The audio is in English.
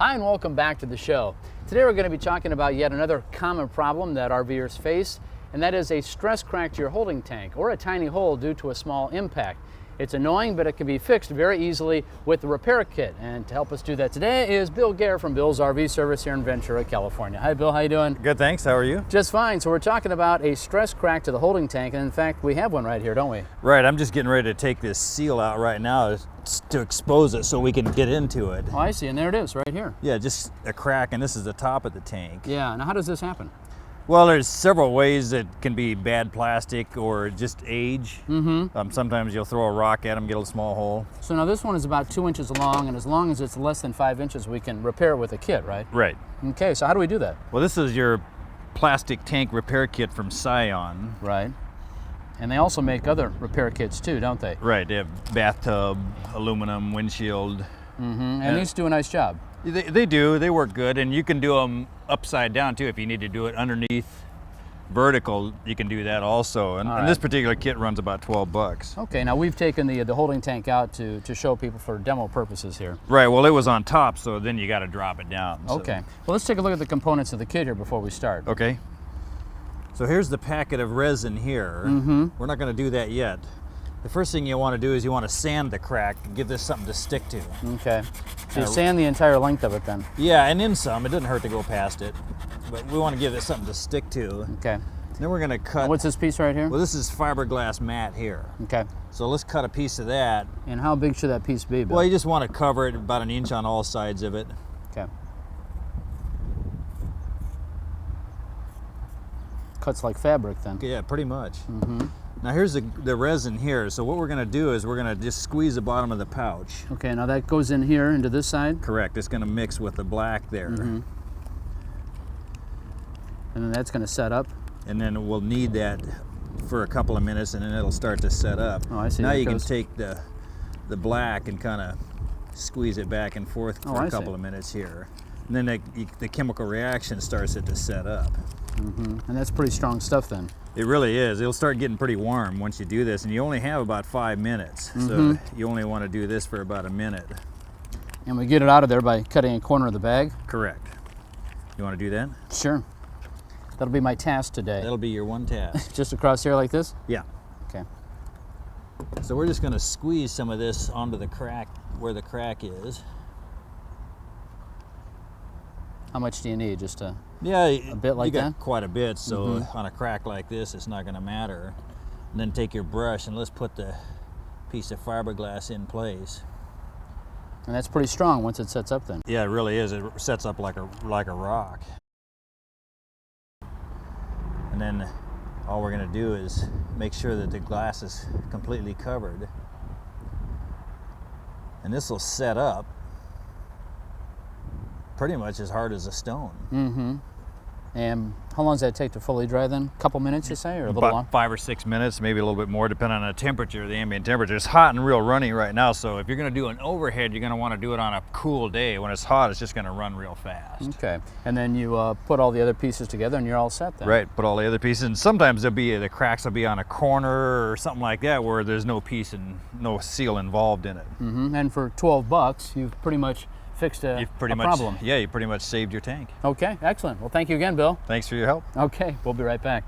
Hi and welcome back to the show. Today we're going to be talking about yet another common problem that RVers face, and that is a stress crack to your holding tank or a tiny hole due to a small impact. It's annoying, but it can be fixed very easily with the repair kit. And to help us do that today is Bill Gare from Bill's RV Service here in Ventura, California. Hi Bill, how you doing? Good, thanks. How are you? Just fine. So we're talking about a stress crack to the holding tank, and in fact we have one right here, don't we? Right, I'm just getting ready to take this seal out right now to expose it so we can get into it. Oh, I see, and there it is right here. Yeah, just a crack, and this is the top of the tank. Yeah, now how does this happen? Well, there's several ways that can be bad plastic or just age. Sometimes you'll throw a rock at them, get a small hole. So now this one is about 2 inches long, and as long as it's less than 5 inches, we can repair it with a kit, right? Right. Okay, so how do we do that? Well, this is your plastic tank repair kit from Scion. Right. And they also make other repair kits too, don't they? Right, they have bathtub, aluminum, windshield. And these do a nice job. They do, they work good, and you can do them upside down too. If you need to do it underneath vertical, you can do that also. And this particular kit runs about 12 bucks. Okay, now we've taken the holding tank out to show people for demo purposes here. Right, well it was on top, so then you got to drop it down. Okay, well let's take a look at the components of the kit here before we start. Okay. So here's the packet of resin here. We're not going to do that yet. The first thing you want to do is you want to sand the crack and give this something to stick to. Okay, so you sand the entire length of it then? Yeah, and in some. It doesn't hurt to go past it. But we want to give this something to stick to. Okay. Then we're going to cut. And what's this piece right here? Well, this is fiberglass mat here. Okay. So let's cut a piece of that. And how big should that piece be, Bill? Well, you just want to cover it about 1 inch on all sides of it. Okay. Cuts like fabric then. Yeah, pretty much. Now here's the resin here. So what we're going to do is we're going to just squeeze the bottom of the pouch. Okay, now that goes in here into this side? Correct. It's going to mix with the black there. And then that's going to set up. And then we'll need that for a couple of minutes, and then it'll start to set up. Oh, I see. Now you can take the black and kind of squeeze it back and forth for a couple of minutes here. And then the chemical reaction starts it to set up. And that's pretty strong stuff then. It really is. It'll start getting pretty warm once you do this, and you only have about 5 minutes. So you only want to do this for about a minute. And we get it out of there by cutting a corner of the bag? Correct. You want to do that? Sure. That'll be my task today. That'll be your one task. Just across here like this? Yeah. Okay. So we're just going to squeeze some of this onto the crack where the crack is. How much do you need? Just a bit like you got that? Quite a bit, so on a crack like this, it's not going to matter. And then take your brush and let's put the piece of fiberglass in place. And that's pretty strong once it sets up then. Yeah, it really is. It sets up like a rock. And then all we're going to do is make sure that the glass is completely covered. And this will set up pretty much as hard as a stone. And how long does that take to fully dry then? A couple minutes, you say, or a little long? 5 or 6 minutes, maybe a little bit more, depending on the temperature, the ambient temperature. It's hot and real runny right now, so if you're going to do an overhead, you're going to want to do it on a cool day. When it's hot, it's just going to run real fast. Okay, and then you put all the other pieces together and you're all set then? Right, put all the other pieces, and sometimes the cracks will be on a corner or something like that where there's no piece and no seal involved in it. And for 12 bucks, you've pretty much fixed a problem. Yeah, you pretty much saved your tank. Okay, excellent. Well, thank you again, Bill. Thanks for your help. Okay, we'll be right back.